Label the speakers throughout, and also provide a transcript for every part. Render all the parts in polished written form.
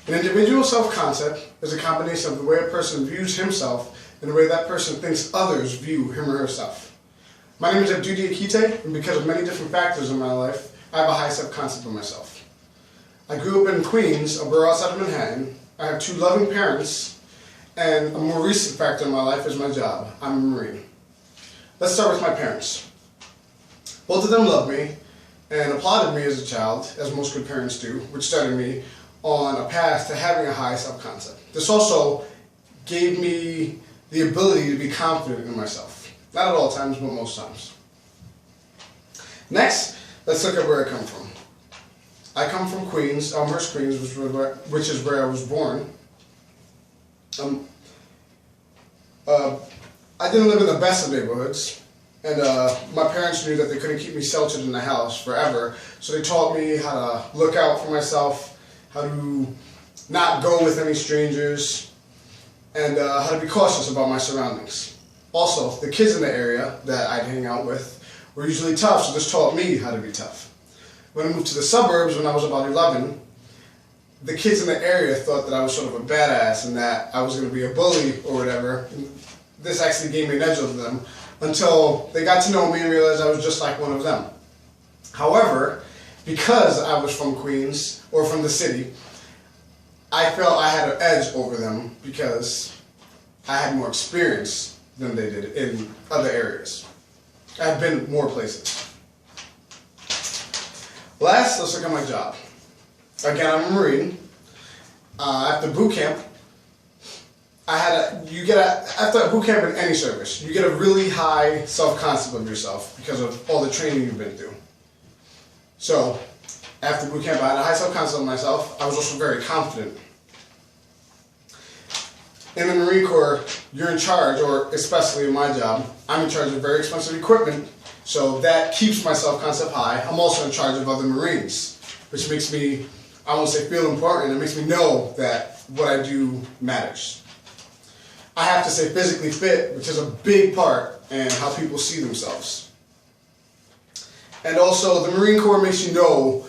Speaker 1: An individual self-concept is a combination of the way a person views himself and the way that person thinks others view him or herself. My name is Abdou Diakite, and because of many different factors in my life, I have a high self-concept of myself. I grew up in Queens, a borough outside of Manhattan. I have two loving parents, and a more recent factor in my life is my job. I'm a Marine. Let's start with my parents. Both of them loved me and applauded me as a child, as most good parents do, which started me on a path to having a high self-concept. This also gave me the ability to be confident in myself. Not at all times, but most times. Next, let's look at where I come from. I come from Queens, Elmhurst, Queens, which is where I was born. I didn't live in the best of neighborhoods, and my parents knew that they couldn't keep me sheltered in the house forever, so they taught me how to look out for myself, how to not go with any strangers, and how to be cautious about my surroundings. Also, the kids in the area that I'd hang out with were usually tough, so this taught me how to be tough. When I moved to the suburbs when I was about 11, the kids in the area thought that I was sort of a badass and that I was going to be a bully or whatever. This actually gave me an edge over them until they got to know me and realized I was just like one of them. However, because I was from Queens, or from the city, I felt I had an edge over them because I had more experience than they did in other areas. I've been more places. Last, let's look at my job. Again, I'm a Marine. After boot camp, after boot camp in any service, you get a really high self-concept of yourself because of all the training you've been through. So, after boot camp, I had a high self-concept of myself. I was also very confident. In the Marine Corps, you're in charge, or especially in my job, I'm in charge of very expensive equipment, so that keeps my self-concept high. I'm also in charge of other Marines, which makes me, I won't say feel important, it makes me know that what I do matters. I have to stay physically fit, which is a big part in how people see themselves. And also, the Marine Corps makes you know,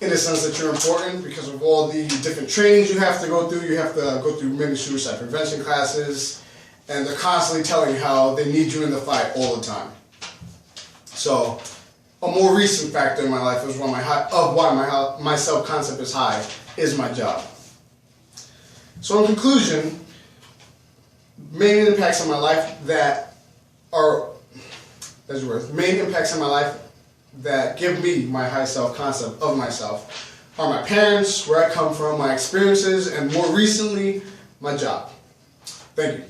Speaker 1: in a sense, that you're important because of all the different trainings you have to go through. You have to go through many suicide prevention classes, and they're constantly telling you how they need you in the fight all the time. So, a more recent factor in my life is why my self-concept is high, is my job. So in conclusion, main impacts on my life that give me my high self-concept of myself are my parents, where I come from, my experiences, and more recently, my job. Thank you.